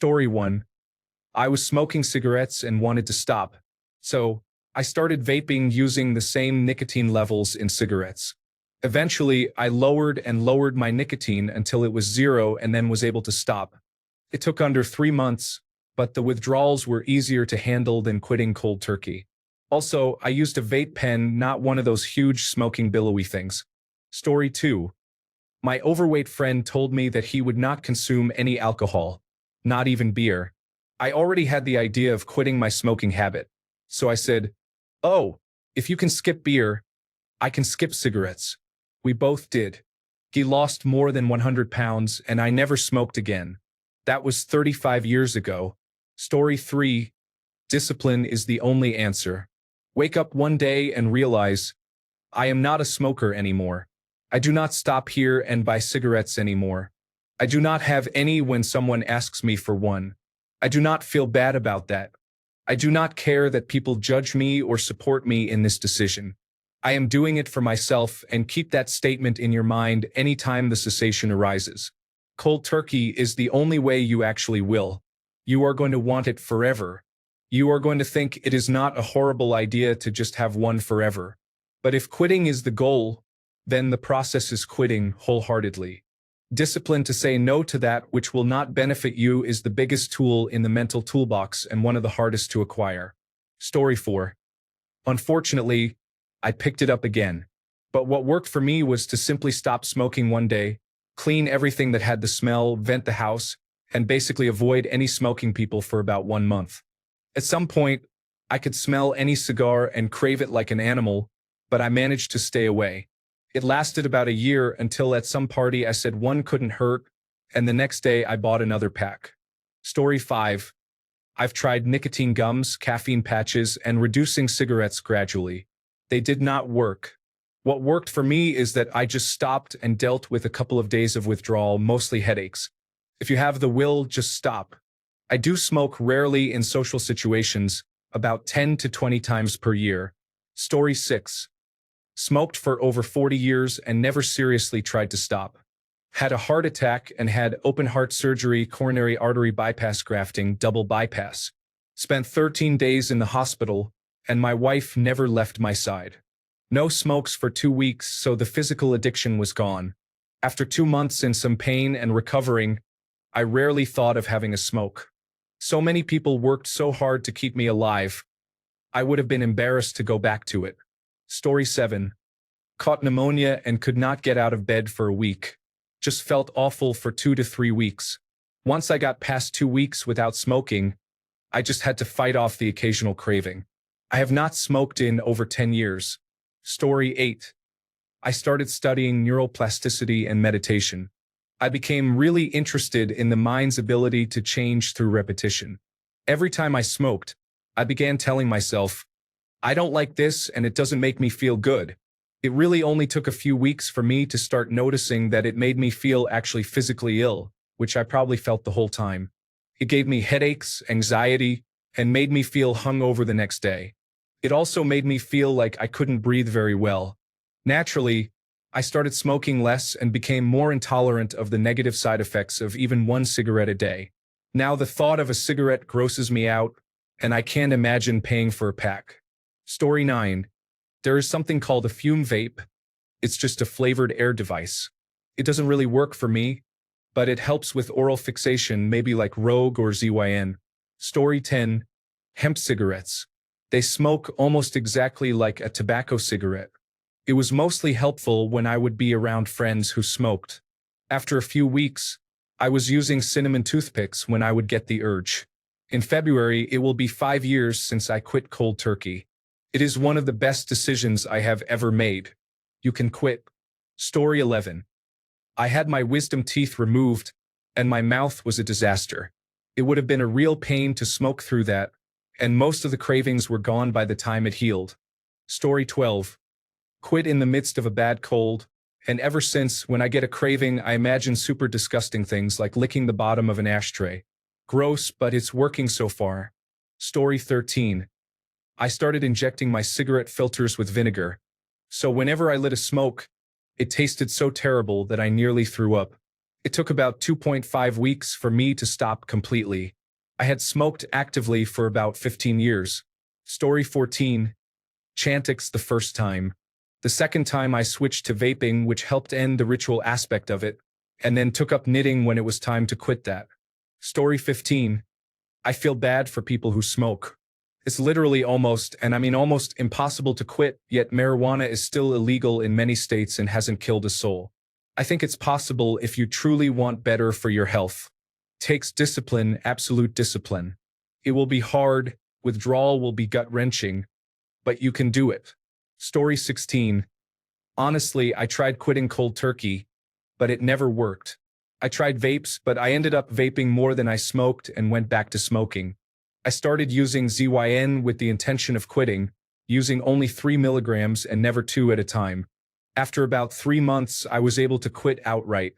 Story 1. I was smoking cigarettes and wanted to stop. So, I started vaping using the same nicotine levels in cigarettes. Eventually, I lowered and lowered my nicotine until it was zero and then was able to stop. It took under 3 months, but the withdrawals were easier to handle than quitting cold turkey. Also, I used a vape pen, not one of those huge smoking billowy things. Story 2. My overweight friend told me that he would not consume any alcohol, not even beer. I already had the idea of quitting my smoking habit. So I said, "Oh, if you can skip beer, I can skip cigarettes." We both did. He lost more than 100 pounds and I never smoked again. That was 35 years ago. Story 3. Discipline is the only answer. Wake up one day and realize, I am not a smoker anymore. I do not stop here and buy cigarettes anymore. I do not have any when someone asks me for one. I do not feel bad about that. I do not care that people judge me or support me in this decision. I am doing it for myself, and keep that statement in your mind anytime the cessation arises. Cold turkey is the only way you actually will. You are going to want it forever. You are going to think it is not a horrible idea to just have one forever. But if quitting is the goal, then the process is quitting wholeheartedly. Discipline to say no to that which will not benefit you is the biggest tool in the mental toolbox and one of the hardest to acquire. Story 4. Unfortunately, I picked it up again. But what worked for me was to simply stop smoking one day, clean everything that had the smell, vent the house, and basically avoid any smoking people for about 1 month. At some point, I could smell any cigar and crave it like an animal, but I managed to stay away. It lasted about a year until at some party I said one couldn't hurt, and the next day I bought another pack. Story 5. I've tried nicotine gums, caffeine patches, and reducing cigarettes gradually. They did not work. What worked for me is that I just stopped and dealt with a couple of days of withdrawal, mostly headaches. If you have the will, just stop. I do smoke rarely in social situations, about 10 to 20 times per year. Story 6. Smoked for over 40 years and never seriously tried to stop. Had a heart attack and had open heart surgery, coronary artery bypass grafting, double bypass. Spent 13 days in the hospital, and my wife never left my side. No smokes for 2 weeks, so the physical addiction was gone. After 2 months in some pain and recovering, I rarely thought of having a smoke. So many people worked so hard to keep me alive. I would have been embarrassed to go back to it. Story 7. Caught pneumonia and could not get out of bed for a week. Just felt awful for 2 to 3 weeks. Once I got past 2 weeks without smoking, I just had to fight off the occasional craving. I have not smoked in over 10 years. Story 8. I started studying neuroplasticity and meditation. I became really interested in the mind's ability to change through repetition. Every time I smoked, I began telling myself, I don't like this and it doesn't make me feel good. It really only took a few weeks for me to start noticing that it made me feel actually physically ill, which I probably felt the whole time. It gave me headaches, anxiety, and made me feel hungover the next day. It also made me feel like I couldn't breathe very well. Naturally, I started smoking less and became more intolerant of the negative side effects of even one cigarette a day. Now the thought of a cigarette grosses me out, and I can't imagine paying for a pack. Story 9. There is something called a fume vape. It's just a flavored air device. It doesn't really work for me, but it helps with oral fixation, maybe like Rogue or ZYN. Story 10. Hemp cigarettes. They smoke almost exactly like a tobacco cigarette. It was mostly helpful when I would be around friends who smoked. After a few weeks, I was using cinnamon toothpicks when I would get the urge. In February, it will be 5 years since I quit cold turkey. It is one of the best decisions I have ever made. You can quit. Story 11. I had my wisdom teeth removed, and my mouth was a disaster. It would have been a real pain to smoke through that, and most of the cravings were gone by the time it healed. Story 12. Quit in the midst of a bad cold, and ever since, when I get a craving, I imagine super disgusting things like licking the bottom of an ashtray. Gross, but it's working so far. Story 13. I started injecting my cigarette filters with vinegar. So whenever I lit a smoke, it tasted so terrible that I nearly threw up. It took about 2.5 weeks for me to stop completely. I had smoked actively for about 15 years. Story 14. Chantix the first time. The second time I switched to vaping, which helped end the ritual aspect of it, and then took up knitting when it was time to quit that. Story 15. I feel bad for people who smoke. It's literally almost, and I mean almost impossible to quit, yet marijuana is still illegal in many states and hasn't killed a soul. I think it's possible if you truly want better for your health. Takes discipline, absolute discipline. It will be hard, withdrawal will be gut-wrenching, but you can do it. Story 16. Honestly, I tried quitting cold turkey, but it never worked. I tried vapes, but I ended up vaping more than I smoked and went back to smoking. I started using ZYN with the intention of quitting, using only 3 milligrams and never 2 at a time. After about 3 months, I was able to quit outright.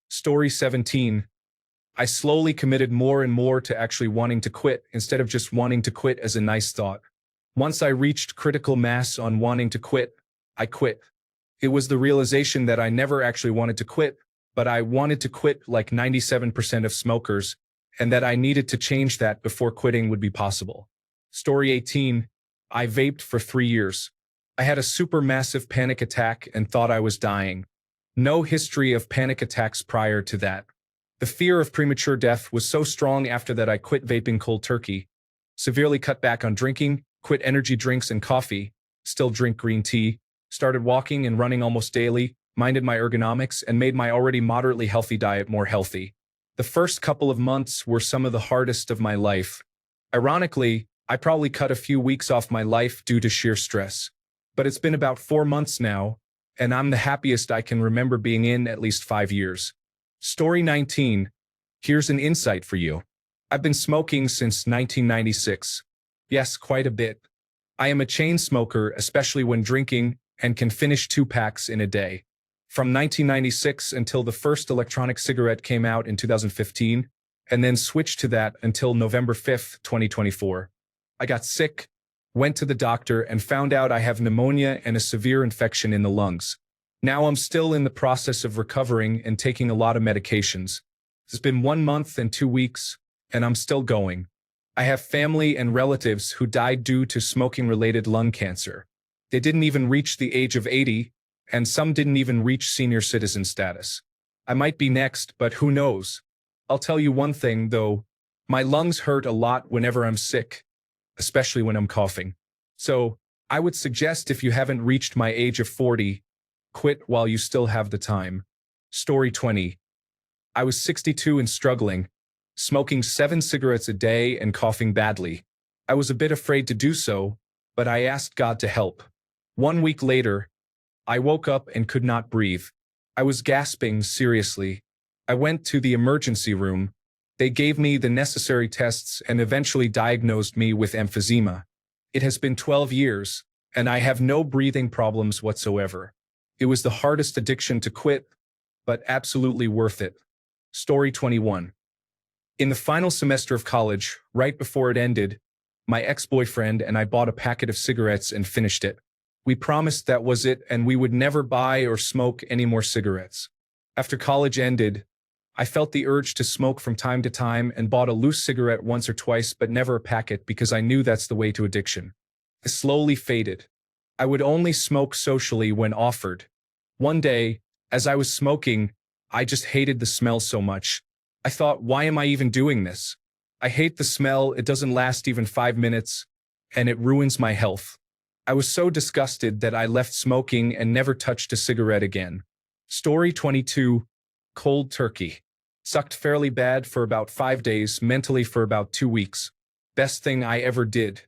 Story 17. I slowly committed more and more to actually wanting to quit instead of just wanting to quit as a nice thought. Once I reached critical mass on wanting to quit, I quit. It was the realization that I never actually wanted to quit, but I wanted to quit like 97% of smokers, and that I needed to change that before quitting would be possible. Story 18. I vaped for 3 years. I had a supermassive panic attack and thought I was dying. No history of panic attacks prior to that. The fear of premature death was so strong after that I quit vaping cold turkey, severely cut back on drinking, quit energy drinks and coffee, still drink green tea, started walking and running almost daily, minded my ergonomics, and made my already moderately healthy diet more healthy. The first couple of months were some of the hardest of my life. Ironically, I probably cut a few weeks off my life due to sheer stress. But it's been about 4 months now, and I'm the happiest I can remember being in at least 5 years. Story 19. Here's an insight for you. I've been smoking since 1996. Yes, quite a bit. I am a chain smoker, especially when drinking, and can finish 2 packs in a day. From 1996 until the first electronic cigarette came out in 2015, and then switched to that until November 5th, 2024. I got sick, went to the doctor, and found out I have pneumonia and a severe infection in the lungs. Now I'm still in the process of recovering and taking a lot of medications. It's been 1 month and 2 weeks, and I'm still going. I have family and relatives who died due to smoking-related lung cancer. They didn't even reach the age of 80, and some didn't even reach senior citizen status. I might be next, but who knows? I'll tell you one thing, though. My lungs hurt a lot whenever I'm sick, especially when I'm coughing. So, I would suggest if you haven't reached my age of 40, quit while you still have the time. Story 20. I was 62 and struggling, smoking 7 cigarettes a day and coughing badly. I was a bit afraid to do so, but I asked God to help. 1 week later, I woke up and could not breathe. I was gasping seriously. I went to the emergency room. They gave me the necessary tests and eventually diagnosed me with emphysema. It has been 12 years, and I have no breathing problems whatsoever. It was the hardest addiction to quit, but absolutely worth it. Story 21. In the final semester of college, right before it ended, my ex-boyfriend and I bought a packet of cigarettes and finished it. We promised that was it and we would never buy or smoke any more cigarettes. After college ended, I felt the urge to smoke from time to time and bought a loose cigarette once or twice but never a packet because I knew that's the way to addiction. It slowly faded. I would only smoke socially when offered. One day, as I was smoking, I just hated the smell so much. I thought, why am I even doing this? I hate the smell, it doesn't last even 5 minutes, and it ruins my health. I was so disgusted that I left smoking and never touched a cigarette again. Story 22. Cold turkey. Sucked fairly bad for about 5 days, mentally for about 2 weeks. Best thing I ever did.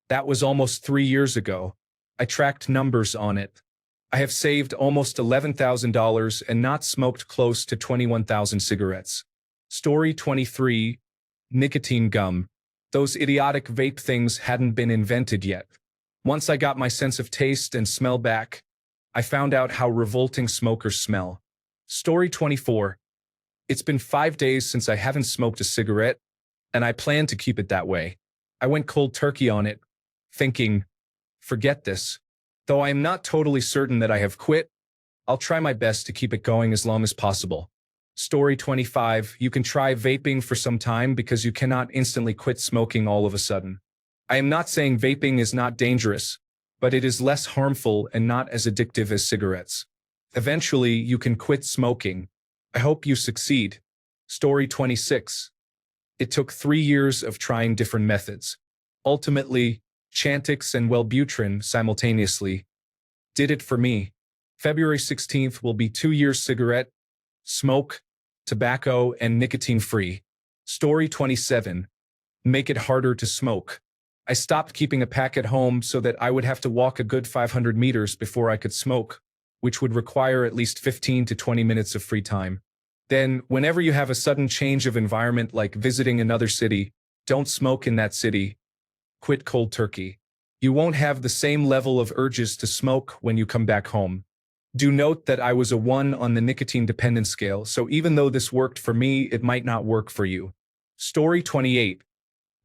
That was almost 3 years ago. I tracked numbers on it. I have saved almost $11,000 and not smoked close to 21,000 cigarettes. Story 23. Nicotine gum. Those idiotic vape things hadn't been invented yet. Once I got my sense of taste and smell back, I found out how revolting smokers smell. Story 24. It's been 5 days since I haven't smoked a cigarette, and I plan to keep it that way. I went cold turkey on it, thinking, forget this. Though I am not totally certain that I have quit, I'll try my best to keep it going as long as possible. Story 25. You can try vaping for some time because you cannot instantly quit smoking all of a sudden. I am not saying vaping is not dangerous, but it is less harmful and not as addictive as cigarettes. Eventually, you can quit smoking. I hope you succeed. Story 26. It took 3 years of trying different methods. Ultimately, Chantix and Wellbutrin simultaneously did it for me. February 16th will be 2 years cigarette, smoke, tobacco, and nicotine-free. Story 27. Make it harder to smoke. I stopped keeping a pack at home so that I would have to walk a good 500 meters before I could smoke, which would require at least 15 to 20 minutes of free time. Then, whenever you have a sudden change of environment like visiting another city, don't smoke in that city. Quit cold turkey. You won't have the same level of urges to smoke when you come back home. Do note that I was a 1 on the nicotine dependence scale, so even though this worked for me, it might not work for you. Story 28.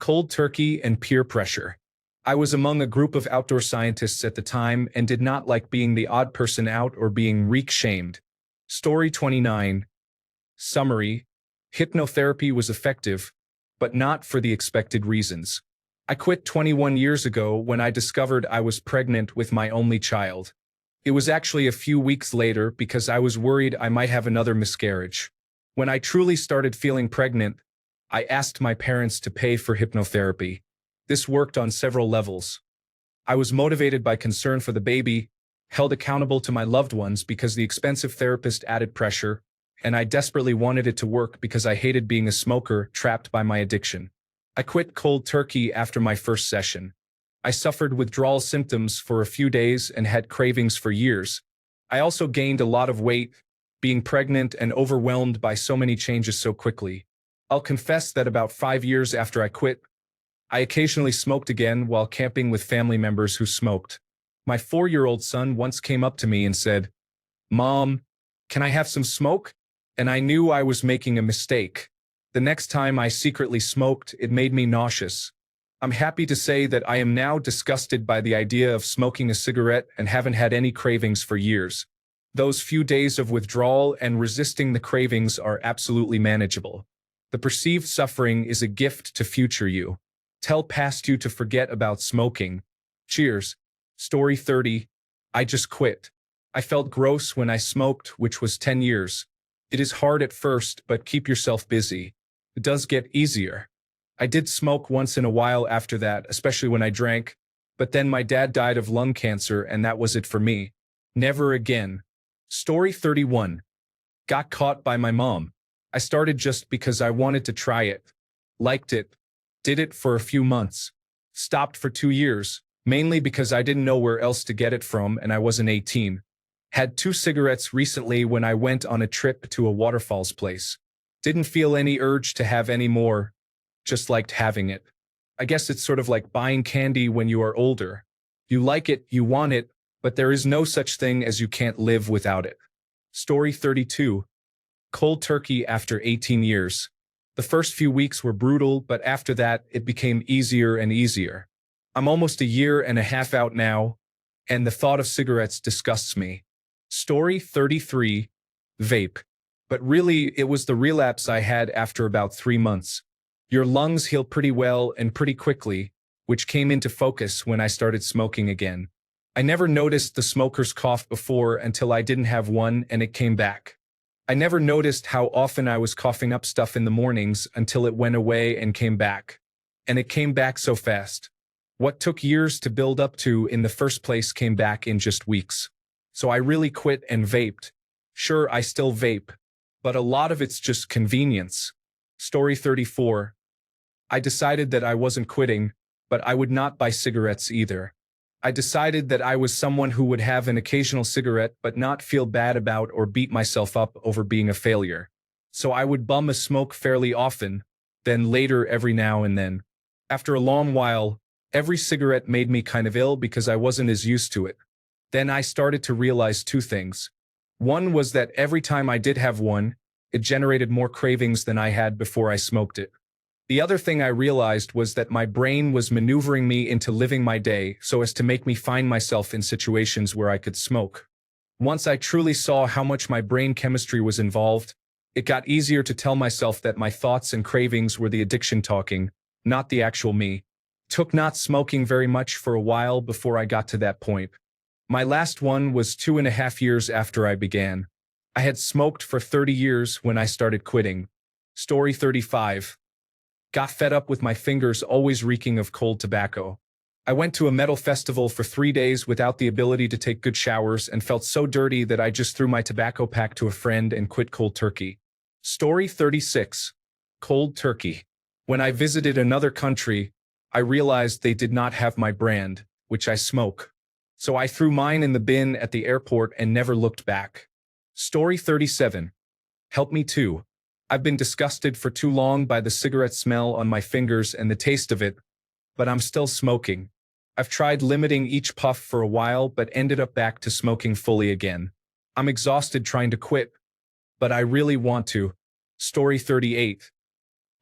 Cold turkey and peer pressure. I was among a group of outdoor scientists at the time and did not like being the odd person out or being reek-shamed. Story 29. Summary. Hypnotherapy was effective, but not for the expected reasons. I quit 21 years ago when I discovered I was pregnant with my only child. It was actually a few weeks later because I was worried I might have another miscarriage. When I truly started feeling pregnant, I asked my parents to pay for hypnotherapy. This worked on several levels. I was motivated by concern for the baby, held accountable to my loved ones because the expensive therapist added pressure, and I desperately wanted it to work because I hated being a smoker trapped by my addiction. I quit cold turkey after my first session. I suffered withdrawal symptoms for a few days and had cravings for years. I also gained a lot of weight, being pregnant and overwhelmed by so many changes so quickly. I'll confess that about 5 years after I quit, I occasionally smoked again while camping with family members who smoked. My 4-year-old son once came up to me and said, "Mom, can I have some smoke?" And I knew I was making a mistake. The next time I secretly smoked, it made me nauseous. I'm happy to say that I am now disgusted by the idea of smoking a cigarette and haven't had any cravings for years. Those few days of withdrawal and resisting the cravings are absolutely manageable. The perceived suffering is a gift to future you. Tell past you to forget about smoking. Cheers. Story 30. I just quit. I felt gross when I smoked, which was 10 years. It is hard at first, but keep yourself busy. It does get easier. I did smoke once in a while after that, especially when I drank, but then my dad died of lung cancer and that was it for me. Never again. Story 31. Got caught by my mom. I started just because I wanted to try it. Liked it. Did it for a few months. Stopped for 2 years, mainly because I didn't know where else to get it from and I wasn't 18. Had 2 cigarettes recently when I went on a trip to a waterfalls place. Didn't feel any urge to have any more. Just liked having it. I guess it's sort of like buying candy when you are older. You like it, you want it, but there is no such thing as you can't live without it. Story 32. Cold turkey after 18 years. The first few weeks were brutal, but after that, it became easier and easier. I'm almost a year and a half out now, and the thought of cigarettes disgusts me. Story 33. Vape. But really, it was the relapse I had after about 3 months. Your lungs heal pretty well and pretty quickly, which came into focus when I started smoking again. I never noticed the smoker's cough before until I didn't have one and it came back. I never noticed how often I was coughing up stuff in the mornings until it went away and came back. And it came back so fast. What took years to build up to in the first place came back in just weeks. So I really quit and vaped. Sure, I still vape, but a lot of it's just convenience. Story 34. I decided that I wasn't quitting, but I would not buy cigarettes either. I decided that I was someone who would have an occasional cigarette but not feel bad about or beat myself up over being a failure. So I would bum a smoke fairly often, then later every now and then. After a long while, every cigarette made me kind of ill because I wasn't as used to it. Then I started to realize 2 things. One was that every time I did have one, it generated more cravings than I had before I smoked it. The other thing I realized was that my brain was maneuvering me into living my day so as to make me find myself in situations where I could smoke. Once I truly saw how much my brain chemistry was involved, It got easier to tell myself that my thoughts and cravings were the addiction talking, not the actual me. Took not smoking very much for a while before I got to that point. My last one was 2.5 years after I began. I had smoked for 30 years when I started quitting. Story 35. Got fed up with my fingers always reeking of cold tobacco. I went to a metal festival for 3 days without the ability to take good showers and felt so dirty that I just threw my tobacco pack to a friend and quit cold turkey. Story 36. Cold turkey. When I visited another country, I realized they did not have my brand, which I smoke. So I threw mine in the bin at the airport and never looked back. Story 37. Help me too. I've been disgusted for too long by the cigarette smell on my fingers and the taste of it, but I'm still smoking. I've tried limiting each puff for a while but ended up back to smoking fully again. I'm exhausted trying to quit, but I really want to. Story 38.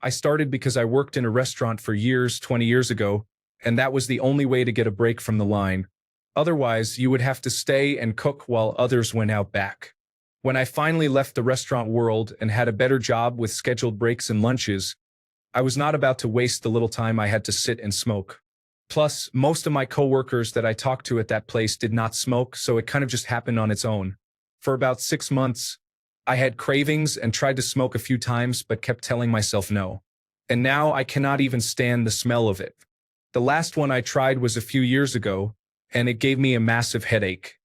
I started because I worked in a restaurant for years 20 years ago, and that was the only way to get a break from the line. Otherwise, you would have to stay and cook while others went out back. When I finally left the restaurant world and had a better job with scheduled breaks and lunches, I was not about to waste the little time I had to sit and smoke. Plus, most of my coworkers that I talked to at that place did not smoke, so it kind of just happened on its own. For about 6 months, I had cravings and tried to smoke a few times but kept telling myself no. And now I cannot even stand the smell of it. The last one I tried was a few years ago, and it gave me a massive headache.